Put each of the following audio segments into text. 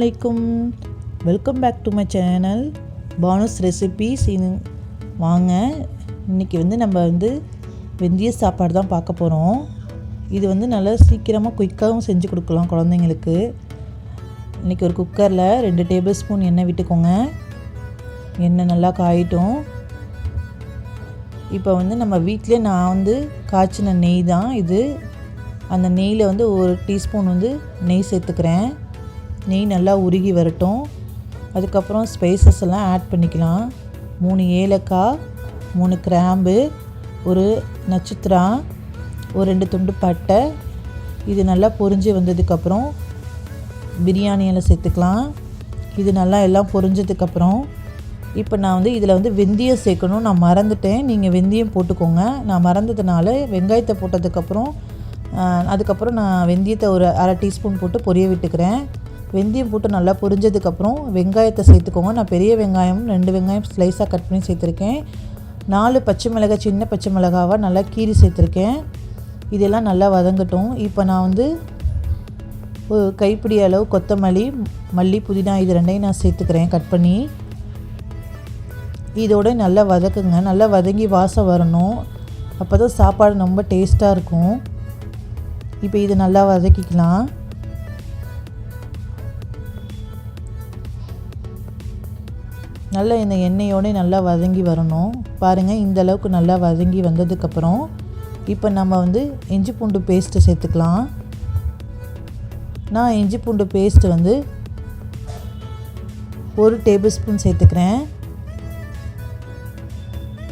Assalamualaikum. Welcome back to my channel Banu's recipes. வாங்க இன்றைக்கி நம்ம வெந்தய சாப்பாடு தான் பார்க்க போகிறோம். இது நல்லா சீக்கிரமாக குயிக்காகவும் செஞ்சு கொடுக்கலாம் குழந்தைங்களுக்கு. இன்றைக்கி ஒரு குக்கரில் 2 டேபிள் ஸ்பூன் எண்ணெய் விட்டுக்கோங்க. எண்ணெய் நல்லா காயிட்டும். இப்போ நம்ம வீட்டிலே நான் காய்ச்சின நெய் தான் இது. அந்த நெய்யில் 1 டீஸ்பூன் நெய் சேர்த்துக்கிறேன். நெய் நல்லா உருகி வரட்டும். அதுக்கப்புறம் ஸ்பைசஸ் எல்லாம் ஆட் பண்ணிக்கலாம். 3 ஏலக்காய், 3 கிராம்பு, ஒரு நட்சத்திரம், ஒரு 2 துண்டு பட்டை. இது நல்லா பொரிஞ்சு வந்ததுக்கப்புறம் பிரியாணி இலை சேர்த்துக்கலாம். இது நல்லா எல்லாம் பொரிஞ்சதுக்கப்புறம் இப்போ நான் இதில் வெந்தயம் சேர்க்கணும். நான் மறந்துட்டேன். நீங்கள் வெந்தயம் போட்டுக்கோங்க. நான் மறந்ததுனால வெங்காயத்தை போட்டதுக்கப்புறம் அதுக்கப்புறம் நான் வெந்தயத்தை ஒரு அரை டீஸ்பூன் போட்டு பொரிய விட்டுக்கிறேன். வெந்தயம் போட்டு நல்லா பொரிஞ்சதுக்கப்புறம் வெங்காயத்தை சேர்த்துக்கோங்க. நான் பெரிய வெங்காயம் 2 வெங்காயம் ஸ்லைஸாக கட் பண்ணி சேர்த்துருக்கேன். 4 பச்சை மிளகாய், சின்ன பச்சை மிளகாவை நல்லா கீறி சேர்த்துருக்கேன். இதெல்லாம் நல்லா வதங்கட்டும். இப்போ நான் ஒரு கைப்பிடி அளவு கொத்தமல்லி, மல்லி, புதினா இது 2ஐயும் நான் சேர்த்துக்கிறேன் கட் பண்ணி. இதோட நல்லா வதக்குங்க. நல்லா வதங்கி வாசம் வரணும். அப்போ தான் சாப்பாடு ரொம்ப டேஸ்ட்டாக இருக்கும். இப்போ இது நல்லா வதக்கிக்கலாம். நல்லா இந்த எண்ணெயோடு நல்லா வதங்கி வரணும். பாருங்கள், இந்த அளவுக்கு நல்லா வதங்கி வந்ததுக்கப்புறம் இப்போ நம்ம இஞ்சி பூண்டு பேஸ்ட்டு சேர்த்துக்கலாம். நான் இஞ்சி பூண்டு பேஸ்ட்டு 1 டேபிள் ஸ்பூன் சேர்த்துக்கிறேன்.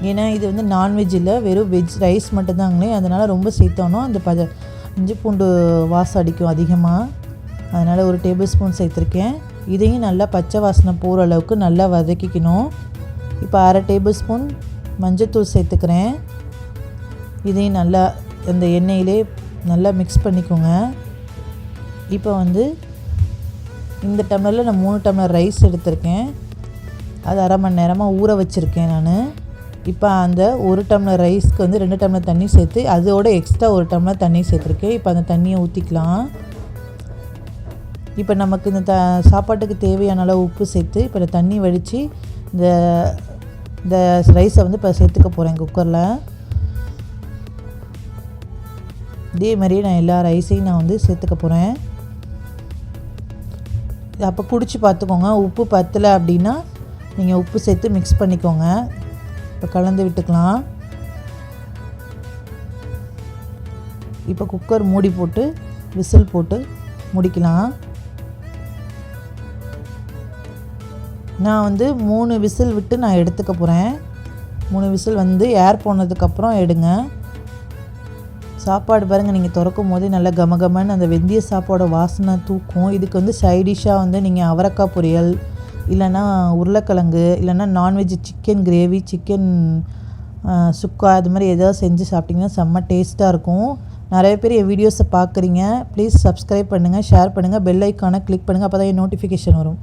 ஏன்னா இது நான்வெஜ் இல்லை, வெறும் வெஜ் ரைஸ் மட்டும்தாங்களே. அதனால் ரொம்ப சேர்த்தோன்னா அந்த இஞ்சி பூண்டு வாசம் அடிக்கும் அதிகமாக. அதனால் 1 டேபிள் ஸ்பூன் சேர்த்துருக்கேன். இதையும் நல்லா பச்சை வாசனை போகிற அளவுக்கு நல்லா வதக்கிக்கணும். இப்போ அரை டேபிள் ஸ்பூன் மஞ்சள்தூள் சேர்த்துக்கிறேன். இதையும் நல்லா அந்த எண்ணெயிலே நல்லா மிக்ஸ் பண்ணிக்கோங்க. இப்போ இந்த டம்ளரில் நான் 3 டம்ளர் ரைஸ் எடுத்திருக்கேன். அது அரை மணி நேரமாக ஊற வச்சுருக்கேன் நான். இப்போ அந்த 1 டம்ளர் ரைஸ்க்கு 2 டம்ளர் தண்ணி சேர்த்து அதோட எக்ஸ்ட்ரா 1 டம்ளர் தண்ணி சேர்த்துருக்கேன். இப்போ அந்த தண்ணியை ஊற்றிக்கலாம். இப்போ நமக்கு இந்த சாப்பாட்டுக்கு தேவையான அளவு உப்பு சேர்த்து இப்போ இந்த தண்ணி வடித்து இந்த ரைஸை இப்போ சேர்த்துக்க போகிறேன் குக்கரில். இதே மாதிரியே நான் எல்லா ரைஸையும் நான் சேர்த்துக்க போகிறேன். அப்போ குடிச்சு பார்த்துக்கோங்க. உப்பு பத்தலை அப்படின்னா நீங்கள் உப்பு சேர்த்து மிக்ஸ் பண்ணிக்கோங்க. இப்போ கலந்து விட்டுக்கலாம். இப்போ குக்கர் மூடி போட்டு விசில் போட்டு முடிக்கலாம். நான் 3 விசில் விட்டு நான் எடுத்துக்க போகிறேன். 3 விசில் ஏர் போனதுக்கப்புறம் எடுங்க. சாப்பாடு பாருங்கள், நீங்கள் திறக்கும் போதே நல்லா கமகமன்னு அந்த வெந்தய சாப்பாடோட வாசனை தூக்கும். இதுக்கு சைடிஷாக நீங்கள் அவரைக்காய் பொரியல், இல்லைன்னா உருளைக்கிழங்கு, இல்லைன்னா நான்வெஜ் சிக்கன் கிரேவி, சிக்கன் சுக்கா, அது மாதிரி எதாவது செஞ்சு சாப்பிட்டிங்கன்னா செம்ம டேஸ்ட்டாக இருக்கும். நிறைய பேர் என் வீடியோஸை பார்க்குறீங்க. ப்ளீஸ் சப்ஸ்கிரைப் பண்ணுங்கள், ஷேர் பண்ணுங்கள், பெல் ஐக்கானை கிளிக் பண்ணுங்கள். அப்போ தான் என் நோட்டிஃபிகேஷன் வரும்.